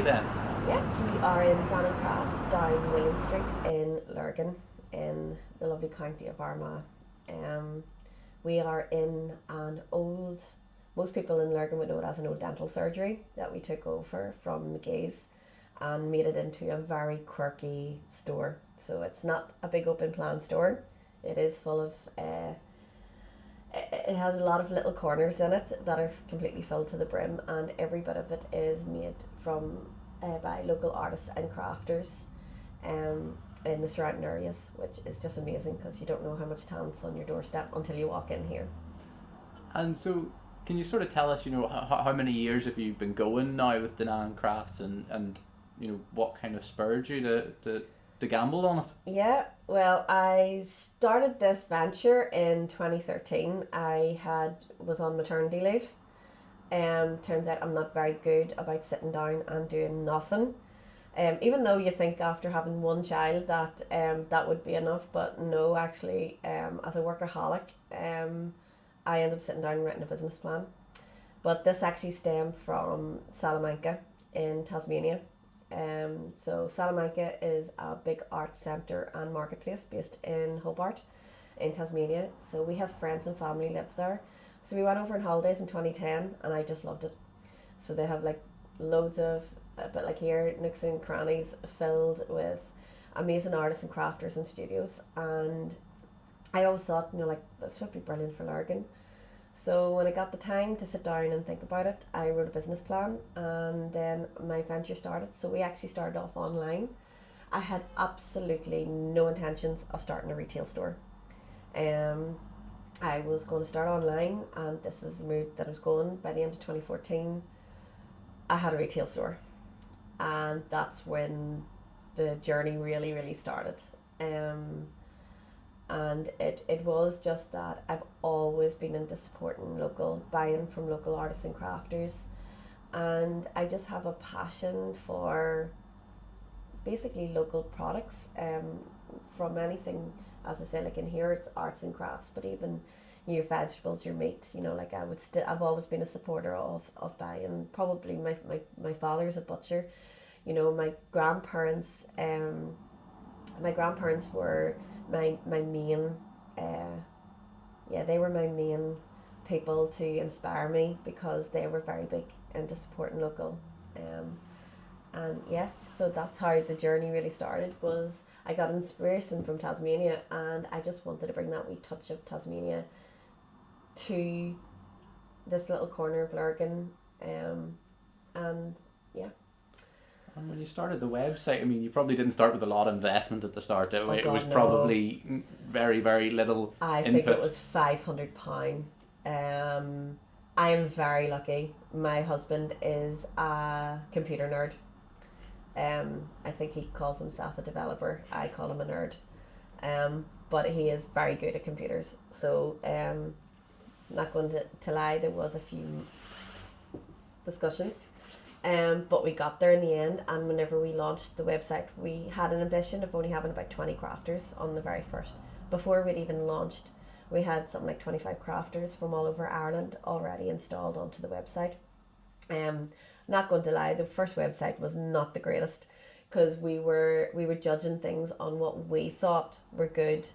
you then? Yeah, we are in Danann Crafts down William Street in Lurgan in the lovely county of Armagh. Um, we are in an old, most people in Lurgan would know it as an old dental surgery that we took over from McGee's and made it into a very quirky store. So it's not a big open plan store. It is full of, it has a lot of little corners in it that are completely filled to the brim, and every bit of it is made from by local artists and crafters in the surrounding areas, which is just amazing because you don't know how much talent's on your doorstep until you walk in here. And so, can you sort of tell us, how many years have you been going now with Danann Crafts, and what kind of spurred you to gamble on it? Yeah, well, I started this venture in 2013. I was on maternity leave. Turns out I'm not very good about sitting down and doing nothing. Even though you think after having one child that that would be enough, but no, actually, as a workaholic, I ended up sitting down and writing a business plan. But this actually stemmed from Salamanca in Tasmania. So Salamanca is a big art centre and marketplace based in Hobart in Tasmania. So we have friends and family lives there. So we went over on holidays in 2010 and I just loved it. So they have like loads of, a bit like here, nooks and crannies filled with amazing artists and crafters and studios. And I always thought, this would be brilliant for Lurgan. So when I got the time to sit down and think about it, I wrote a business plan and then my venture started. So we actually started off online. I had absolutely no intentions of starting a retail store. I was going to start online, and this is the route that I was going. By the end of 2014, I had a retail store. And that's when the journey really, really started. And it was just that I've always been into supporting buying from local artists and crafters, and I just have a passion for basically local products, from anything, as I say, like in here it's arts and crafts, but even your vegetables, your meat, I've always been a supporter of buying. Probably my father's a butcher, my grandparents were my main they were my main people to inspire me because they were very big into supporting local, and so that's how the journey really started. Was I got inspiration from Tasmania and I just wanted to bring that wee touch of Tasmania to this little corner of Lurgan, and yeah. And when you started the website, you probably didn't start with a lot of investment at the start. It was no. probably very, very little I input. think it was £500. I am very lucky. My husband is a computer nerd. I think he calls himself a developer. I call him a nerd. But he is very good at computers. So, not going to lie, there was a few discussions. But we got there in the end, and whenever we launched the website, we had an ambition of only having about 20 crafters on the very first. Before we'd even launched, we had something like 25 crafters from all over Ireland already installed onto the website. Not going to lie, the first website was not the greatest because we were judging things on what we thought were good.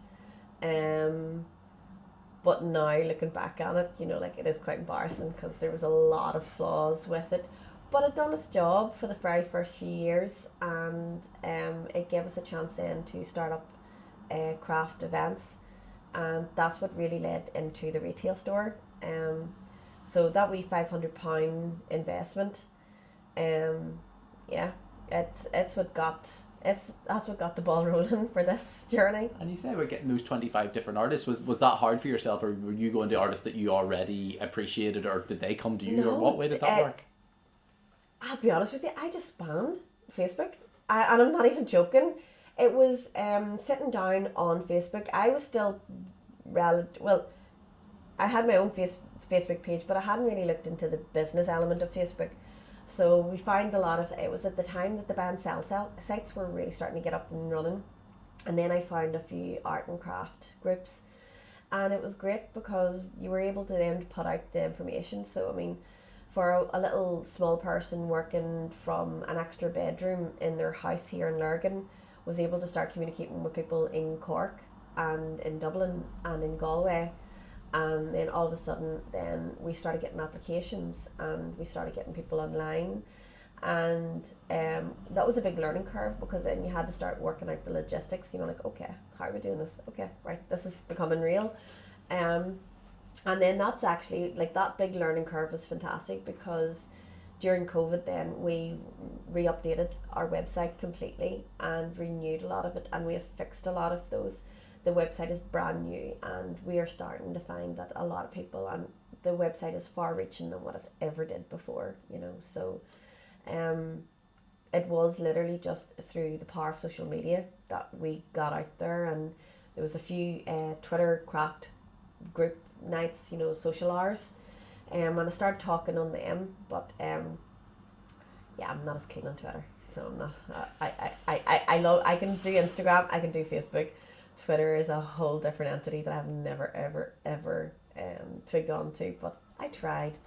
But now looking back on it, it is quite embarrassing because there was a lot of flaws with it. But it done its job for the very first few years, and it gave us a chance then to start up craft events, and that's what really led into the retail store. So that wee £500 investment, that's what got the ball rolling for this journey. And you say about getting those 25 different artists. Was that hard for yourself, or were you going to artists that you already appreciated, or did they come to you, or what way did that work? I'll be honest with you, I just spammed Facebook. And I'm not even joking. It was sitting down on Facebook. I was still I had my own Facebook page, but I hadn't really looked into the business element of Facebook. So we found it was at the time that the band sell sites were really starting to get up and running. And then I found a few art and craft groups. And it was great because you were able to then put out the information. So, for a little small person working from an extra bedroom in their house here in Lurgan, was able to start communicating with people in Cork and in Dublin and in Galway. And then all of a sudden then we started getting applications and we started getting people online. And that was a big learning curve, because then you had to start working out the logistics, like, okay, how are we doing this? Okay, right, this is becoming real. And then that's actually, like, that big learning curve was fantastic, because during COVID then we re-updated our website completely and renewed a lot of it, and we have fixed a lot of those. The website is brand new, and we are starting to find that a lot of people, and the website is far reaching than what it ever did before, so it was literally just through the power of social media that we got out there. And there was a few Twitter craft group nights, social hours, and I started talking on them, but I'm not as keen on Twitter, so I'm not. I can do Instagram, I can do Facebook. Twitter is a whole different entity that I've never ever twigged on to, but I tried,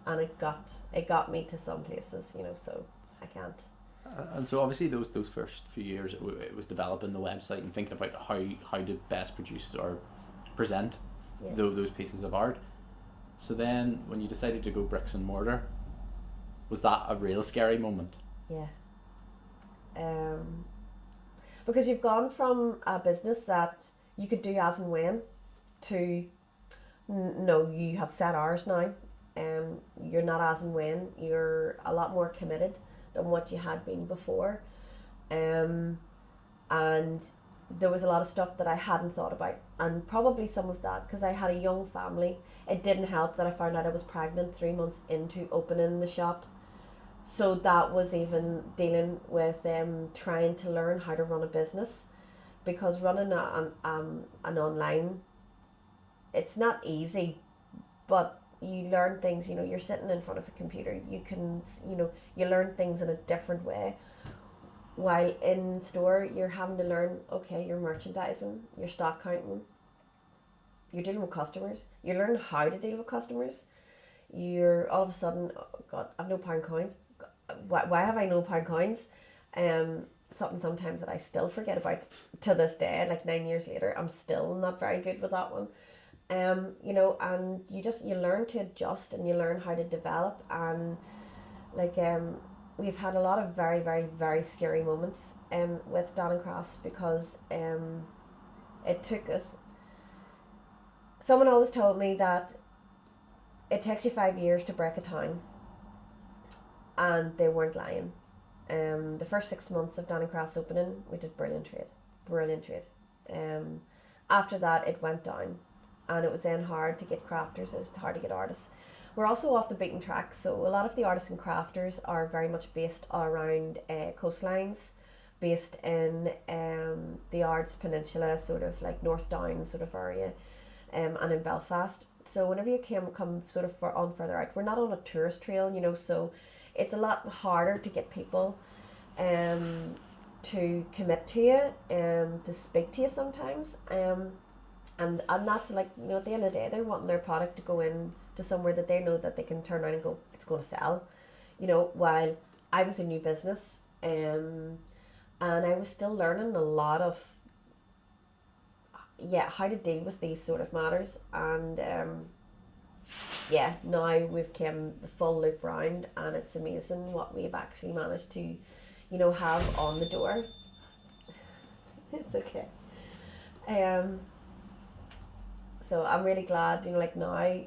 and it got me to some places, so I can't. And so obviously those first few years it was developing the website and thinking about how to best produce or present those pieces of art. So then when you decided to go bricks and mortar, was that a real scary moment? Yeah. Because you've gone from a business that you could do as and when to no, you have set hours now. You're not as and when, you're a lot more committed than what you had been before. And there was a lot of stuff that I hadn't thought about, and probably some of that because I had a young family. It didn't help that I found out I was pregnant 3 months into opening the shop. So that was even dealing with trying to learn how to run a business, because running an online, it's not easy, but you learn things. You're sitting in front of a computer. You can, you learn things in a different way. While in store, you're having to learn. Okay, you're merchandising, you're stock counting, you're dealing with customers. You learn how to deal with customers. You're all of a sudden, oh God, I've no pound coins. Why have I no pound coins? Something sometimes that I still forget about to this day, like 9 years later. I'm still not very good with that one. And you learn to adjust, and you learn how to develop, and we've had a lot of very, very, very scary moments with Danann Crafts, because it took us. Someone always told me that it takes you 5 years to break a town. And they weren't lying. The first 6 months of Danann Crafts opening, we did brilliant trade. After that, it went down, and it was then hard to get crafters. It was hard to get artists. We're also off the beaten track, so a lot of the artists and crafters are very much based around coastlines, based in the Ards Peninsula, sort of like North Down sort of area, and in Belfast. So whenever you come sort of on further out, we're not on a tourist trail, so it's a lot harder to get people to commit to you, to speak to you sometimes. And that's like, at the end of the day, they're wanting their product to go in to somewhere that they know that they can turn around and go, it's going to sell. While I was a new business, and I was still learning a lot of how to deal with these sort of matters. And now we've come the full loop round, and it's amazing what we've actually managed to have on the door. It's okay. So I'm really glad, now,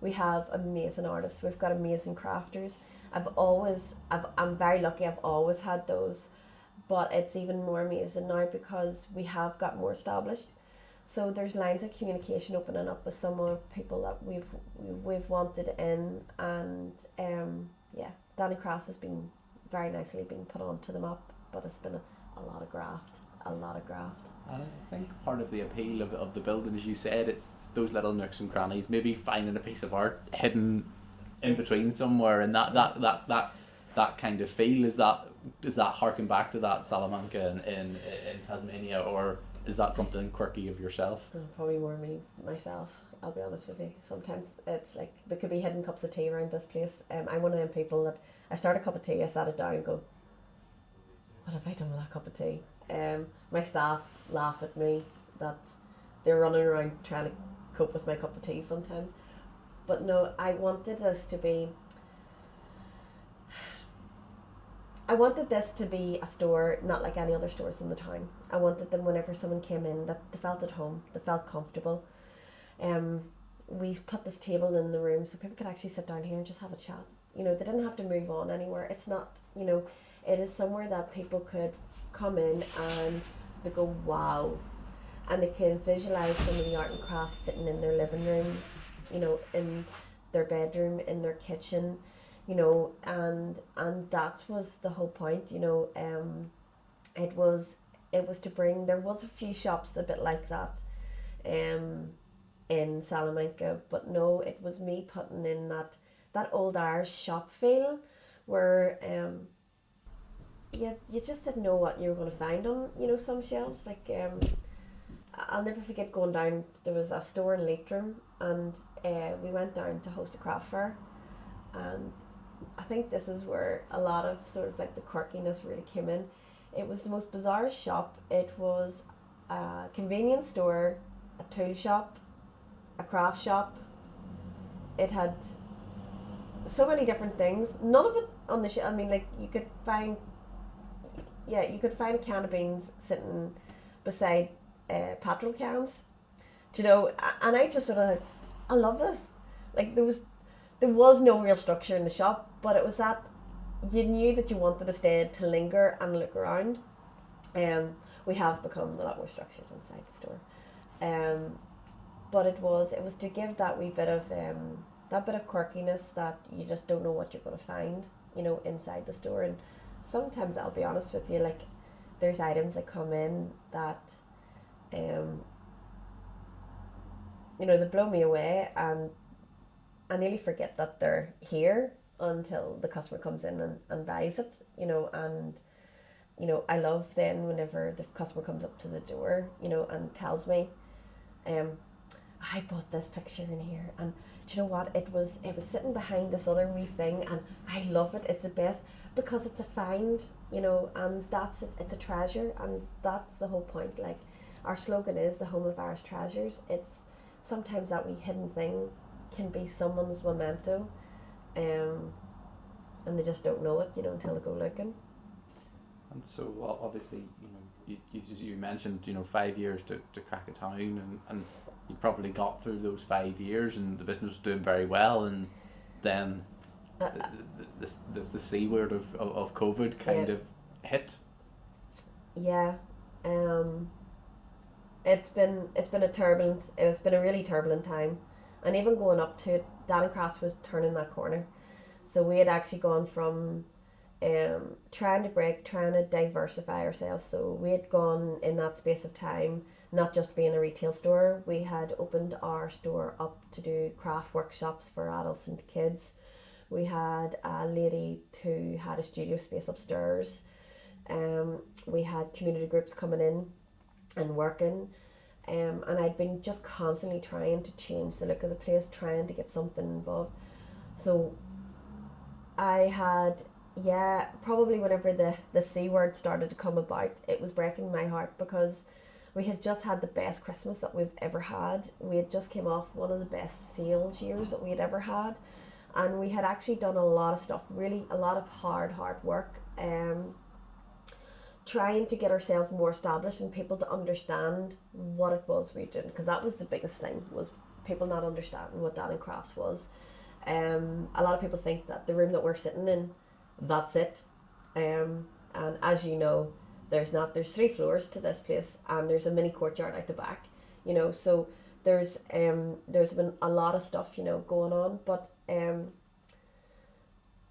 we have amazing artists, we've got amazing crafters. I'm very lucky, I've always had those, but it's even more amazing now because we have got more established. So there's lines of communication opening up with some of the people that we've wanted in, and Danann Crafts has been very nicely being put onto the map, but it's been a lot of graft. I think part of the appeal of the building, as you said, it's those little nooks and crannies, maybe finding a piece of art hidden in between somewhere, and that kind of feel, does that harken back to that Salamanca in Tasmania, or is that something quirky of yourself? Probably more myself. I'll be honest with you. Sometimes it's like there could be hidden cups of tea around this place. I'm one of them people that I start a cup of tea, I sat it down and go, what have I done with that cup of tea? My staff laugh at me that they're running around trying to cope with my cup of tea sometimes. But no, I wanted this to be a store not like any other stores in the town. I wanted them whenever someone came in that they felt at home, they felt comfortable. We put this table in the room so people could actually sit down here and just have a chat. You know, they didn't have to move on anywhere. It's not, you know, it is somewhere that people could come in and they go, wow. And they can visualise some of the art and crafts sitting in their living room, you know, in their bedroom, in their kitchen, you know, and that was the whole point, you know. It was to bring, there was a few shops a bit like that in Salamanca, but no, it was me putting in that old Irish shop feel where you just didn't know what you were going to find on, you know, some shelves. Like I'll never forget going down, there was a store in Leitrim, and we went down to host a craft fair, and I think this is where a lot of sort of like the quirkiness really came in. It was the most bizarre shop. It was a convenience store, a tool shop, a craft shop. It had so many different things. None of it on the I mean, like you could find a can of beans sitting beside petrol cans, do you know? And I just sort of like, I love this. Like there was no real structure in the shop, but it was that you knew that you wanted to stay to linger and look around. We have become a lot more structured inside the store. But it was to give that wee bit of quirkiness that you just don't know what you're going to find, you know, inside the store. And sometimes I'll be honest with you, like there's items that come in that you know, they blow me away, and I nearly forget that they're here until the customer comes in and buys it, you know. And you know, I love then whenever the customer comes up to the door, you know, and tells me, I bought this picture in here, and do you know what, it was sitting behind this other wee thing, and I love it. It's the best because it's a find, you know, and that's it. It's a treasure, and that's the whole point. Like our slogan is the home of Irish treasures. It's sometimes that wee hidden thing can be someone's memento, and they just don't know it, you know, until they go looking. And so obviously, you know, you mentioned, you know, 5 years to crack a town, and you probably got through those 5 years and the business was doing very well, and then the C word of COVID kind of hit. Yeah, it's been a really turbulent time, and even going up to it, Danann Crafts was turning that corner. So we had actually gone from trying to diversify ourselves. So we had gone in that space of time, not just being a retail store. We had opened our store up to do craft workshops for adults and kids. We had a lady who had a studio space upstairs. We had community groups coming in and working. And I'd been just constantly trying to change the look of the place, trying to get something involved. So I had, probably whenever the C word started to come about, it was breaking my heart, because we had just had the best Christmas that we've ever had. We had just came off one of the best sales years that we had ever had, and we had actually done a lot of stuff, really a lot of hard work, trying to get ourselves more established and people to understand what it was we were doing, because that was the biggest thing, was people not understanding what Danann Crafts was. A lot of people think that the room that we're sitting in, that's it, and as you know, there's 3 floors to this place, and there's a mini courtyard out the back, you know. So there's been a lot of stuff, you know, going on. But I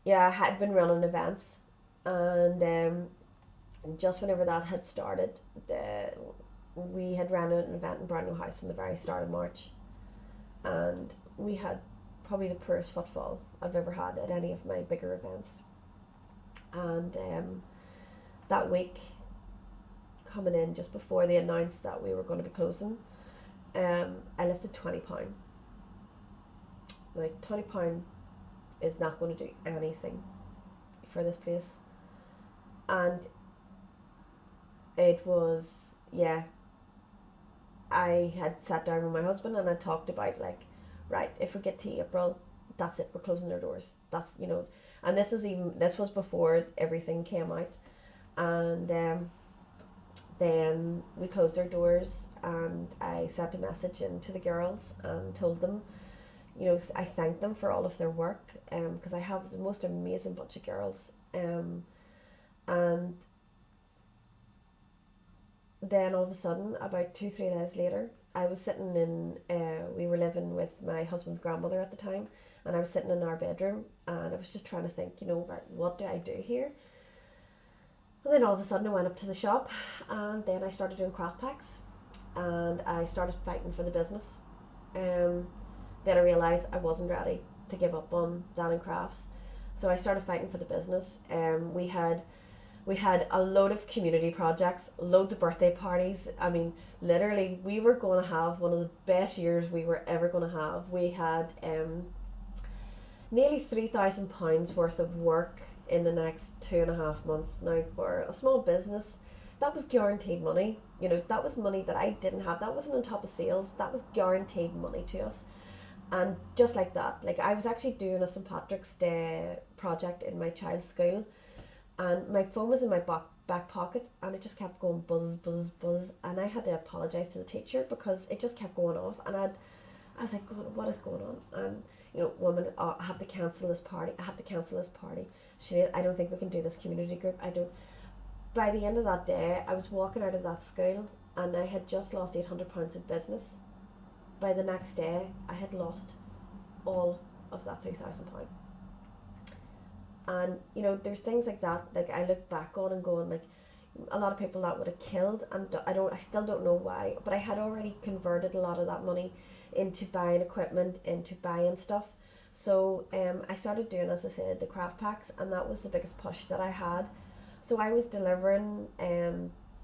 had been running events, and just whenever that had started, we had ran an event in Brownlow House in the very start of March, and we had probably the poorest footfall I've ever had at any of my bigger events. And that week, coming in just before they announced that we were going to be closing, I lifted £20. like £20 is not going to do anything for this place. And it was, yeah, I had sat down with my husband and I talked about like, right, if we get to April, that's it, we're closing our doors. That's, you know, and this was before everything came out. And then we closed our doors, and I sent a message in to the girls and told them, you know, I thanked them for all of their work, because I have the most amazing bunch of girls. And then all of a sudden, about 2-3 days later, I was sitting in, we were living with my husband's grandmother at the time, and I was sitting in our bedroom, and I was just trying to think, you know, right, what do I do here? And then all of a sudden I went up to the shop, and then I started doing craft packs, and I started fighting for the business. Then I realised I wasn't ready to give up on Danann Crafts, so I started fighting for the business. We had a load of community projects, loads of birthday parties. I mean, literally, we were going to have one of the best years we were ever going to have. We had nearly £3,000 worth of work in the next 2.5 months. Now, for a small business, that was guaranteed money. You know, that was money that I didn't have. That wasn't on top of sales. That was guaranteed money to us. And just like that, like I was actually doing a St. Patrick's Day project in my child's school, and my phone was in my back pocket, and it just kept going buzz, buzz, buzz, and I had to apologise to the teacher because it just kept going off, and I was like, God, what is going on? And you know, woman, I have to cancel this party. I have to cancel this party. Sinead, I don't think we can do this community group. I don't. By the end of that day, I was walking out of that school, and I had just lost £800 of business. By the next day, I had lost all of that £3,000. And you know, there's things like that. Like I look back on and going, like, a lot of people that would have killed, and I still don't know why. But I had already converted a lot of that money into buying equipment, into buying stuff. So I started doing, as I said, the craft packs, and that was the biggest push that I had. So I was delivering,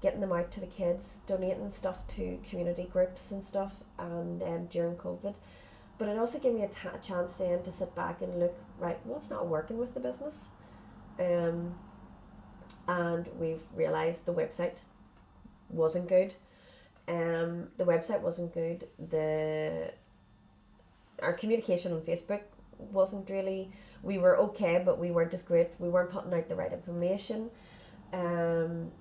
getting them out to the kids, donating stuff to community groups and stuff, and during COVID. But it also gave me a chance then to sit back and look, right, what's not working with the business? And we've realised the website wasn't good. The website wasn't good. Our communication on Facebook wasn't really, we were okay, but we weren't as great. We weren't putting out the right information. And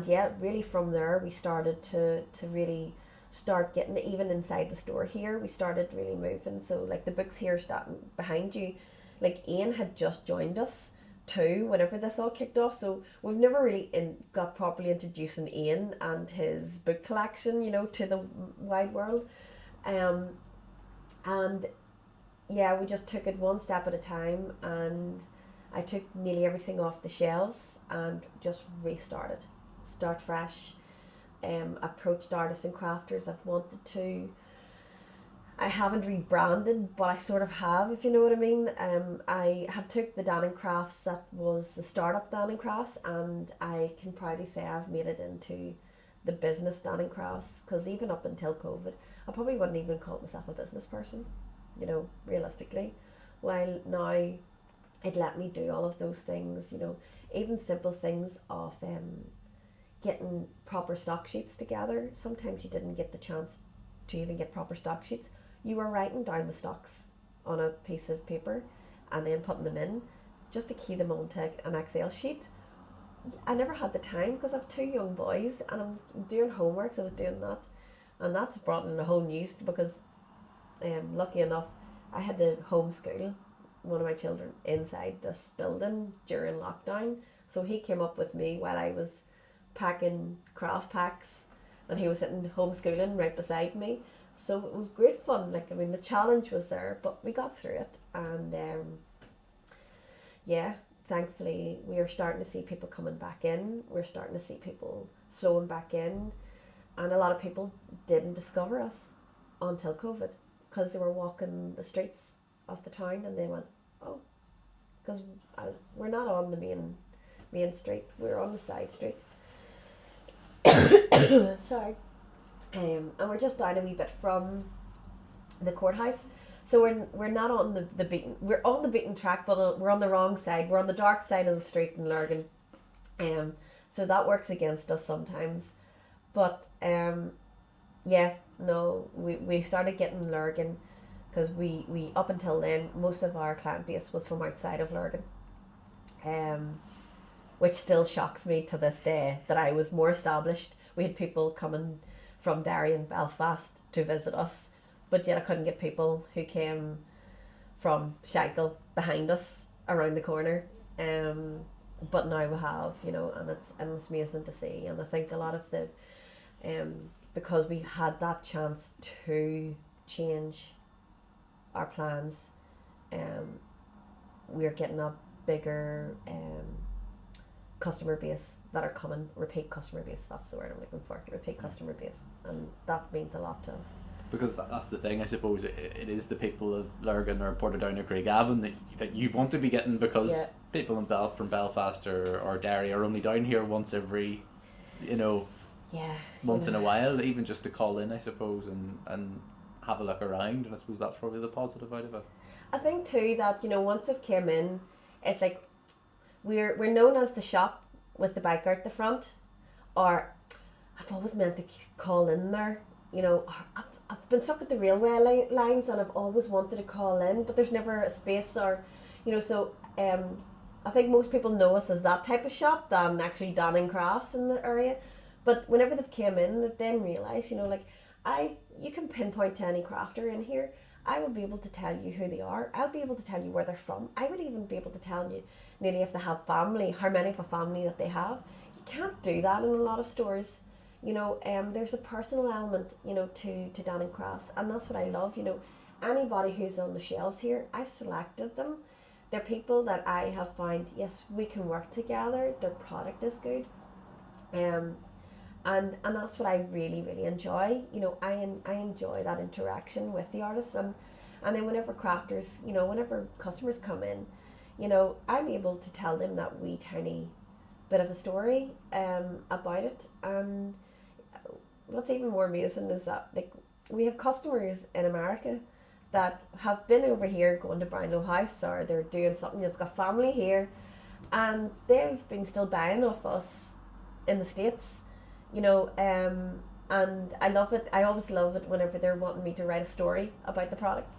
yeah, really from there we started to really start getting, even inside the store here, we started really moving. So like the books here starting behind you, like Ian had just joined us too whenever this all kicked off, so we've never really got properly introducing Ian and his book collection, you know, to the wide world. And yeah, we just took it one step at a time, and I took nearly everything off the shelves and just restarted, start fresh. Approached artists and crafters I've wanted to. I haven't rebranded, but I sort of have, if you know what I mean. I have took the Danann Crafts, that was the startup Danann Crafts, and I can proudly say I've made it into the business Danann Crafts, because even up until COVID, I probably wouldn't even call myself a business person, you know, realistically. While now it let me do all of those things, you know, even simple things of getting proper stock sheets together. Sometimes you didn't get the chance to even get proper stock sheets. You were writing down the stocks on a piece of paper and then putting them in just to key them onto an Excel sheet. I never had the time because I have 2 young boys and I'm doing homework, so I was doing that. And that's brought in a whole news, because lucky enough I had to homeschool one of my children inside this building during lockdown. So he came up with me while I was packing craft packs, and he was sitting homeschooling right beside me. So it was great fun. Like, I mean, the challenge was there, but we got through it. And yeah, thankfully we are starting to see people coming back in. We're starting to see people flowing back in, and a lot of people didn't discover us until COVID, because they were walking the streets of the town and they went, oh, because we're not on the main street, we're on the side street. Sorry. And we're just down a wee bit from the courthouse, So we're not on the beaten, we're on the beaten track, but we're on the wrong side. We're on the dark side of the street in Lurgan. So that works against us sometimes. But yeah, no, we started getting Lurgan because we up until then most of our client base was from outside of Lurgan. Which still shocks me to this day that I was more established. We had people coming from Derry and Belfast to visit us, but yet I couldn't get people who came from Shankill behind us around the corner. But now we have, and it's amazing to see. And I think a lot of the, because we had that chance to change our plans, we're getting a bigger customer base that are coming, repeat customer base, that's the word I'm looking for, repeat customer base, and that means a lot to us. Because that's the thing, I suppose, it is the people of Lurgan or Portadown or Craigavon that you want to be getting, because people from Belfast or Derry are only down here once every, once in a while, even just to call in, I suppose, and have a look around, and I suppose that's probably the positive out of it. I think too that, once they've came in, it's like we're known as the shop with the bike out the front, or I've always meant to call in there. I've been stuck at the railway lines and I've always wanted to call in, but there's never a space, or so I think most people know us as that type of shop than actually Danann Crafts in the area. But whenever they've came in, they've then realised, you can pinpoint to any crafter in here. I will be able to tell you who they are. I'll be able to tell you where they're from. I would even be able to tell you nearly if they have family, how many of a family that they have. You can't do that in a lot of stores. There's a personal element, to Danann Crafts, and that's what I love. Anybody who's on the shelves here, I've selected them. They're people that I have found, yes, we can work together. Their product is good, and that's what I really, really enjoy. I enjoy that interaction with the artists, and then whenever crafters, whenever customers come in, I'm able to tell them that wee tiny bit of a story about it. And what's even more amazing is that, like, we have customers in America that have been over here going to Brownlow House, or they're doing something, they've got family here, and they've been still buying off us in the States, and I love it. I always love it whenever they're wanting me to write a story about the product,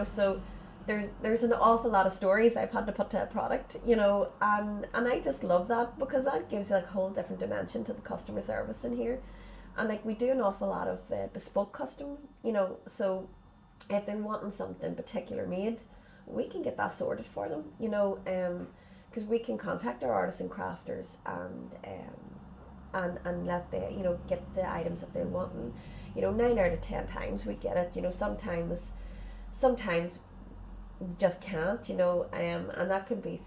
so there's an awful lot of stories I've had to put to a product, and I just love that, because that gives like a whole different dimension to the customer service in here. And like, we do an awful lot of bespoke custom, so if they're wanting something particular made, we can get that sorted for them, because we can contact our artists and crafters and let them, get the items that they're wanting. 9 out of 10 times we get it. Sometimes just can't, and that could be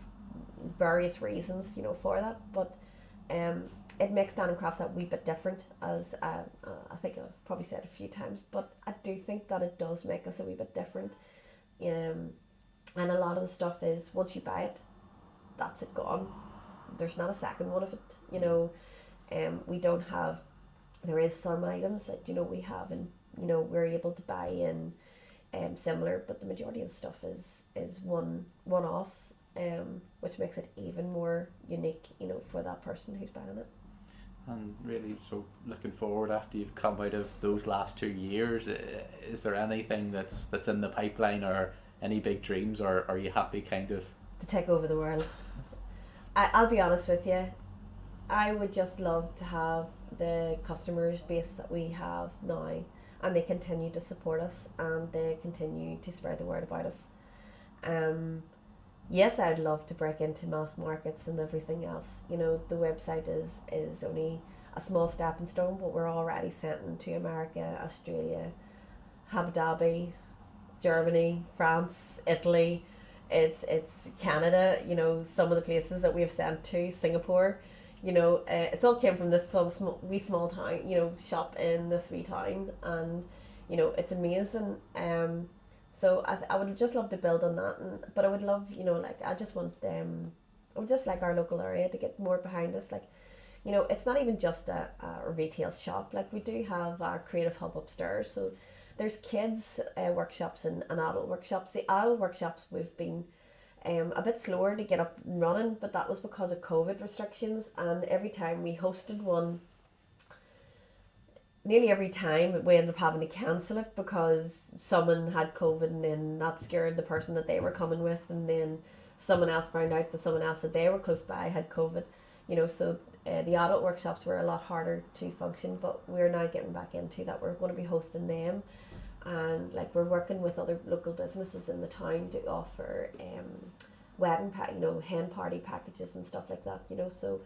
various reasons, for that, but it makes Danann Crafts a wee bit different, as I think I've probably said a few times, but I do think that it does make us a wee bit different, and a lot of the stuff is, once you buy it, that's it, gone. There's not a second one of it. We don't have, there is some items that we have, and we're able to buy in similar, but the majority of the stuff is one-offs, which makes it even more unique, for that person who's buying it. And really, so looking forward, after you've come out of those last 2 years, is there anything that's in the pipeline, or any big dreams, or are you happy kind of to take over the world? I'll be honest with you, I would just love to have the customers base that we have now, and they continue to support us, and they continue to spread the word about us. Yes, I'd love to break into mass markets and everything else. The website is only a small stepping stone, but we're already sent into America, Australia, Abu Dhabi, Germany, France, Italy. It's Canada. Some of the places that we have sent to, Singapore. It's all came from this small town, shop in this wee town, and it's amazing. So I would just love to build on that, but I would love, I just want I would just like our local area to get more behind us. It's not even just a retail shop. Like, we do have our creative hub upstairs, so there's kids workshops and adult workshops. The adult workshops we've been a bit slower to get up and running, but that was because of COVID restrictions. And every time we hosted one, nearly every time we ended up having to cancel it because someone had COVID, and then that scared the person that they were coming with, and then someone else found out that someone else that they were close by had COVID. So the adult workshops were a lot harder to function, but we're now getting back into that. We're going to be hosting them, and like we're working with other local businesses in the town to offer wedding hen party packages and stuff like that. So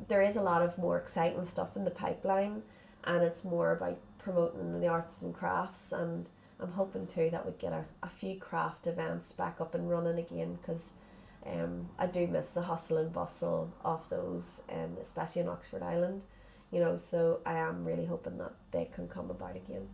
there is a lot of more exciting stuff in the pipeline, and it's more about promoting the arts and crafts. And I'm hoping too that we get a few craft events back up and running again, because I do miss the hustle and bustle of those, especially in Oxford Island. So I am really hoping that they can come about again.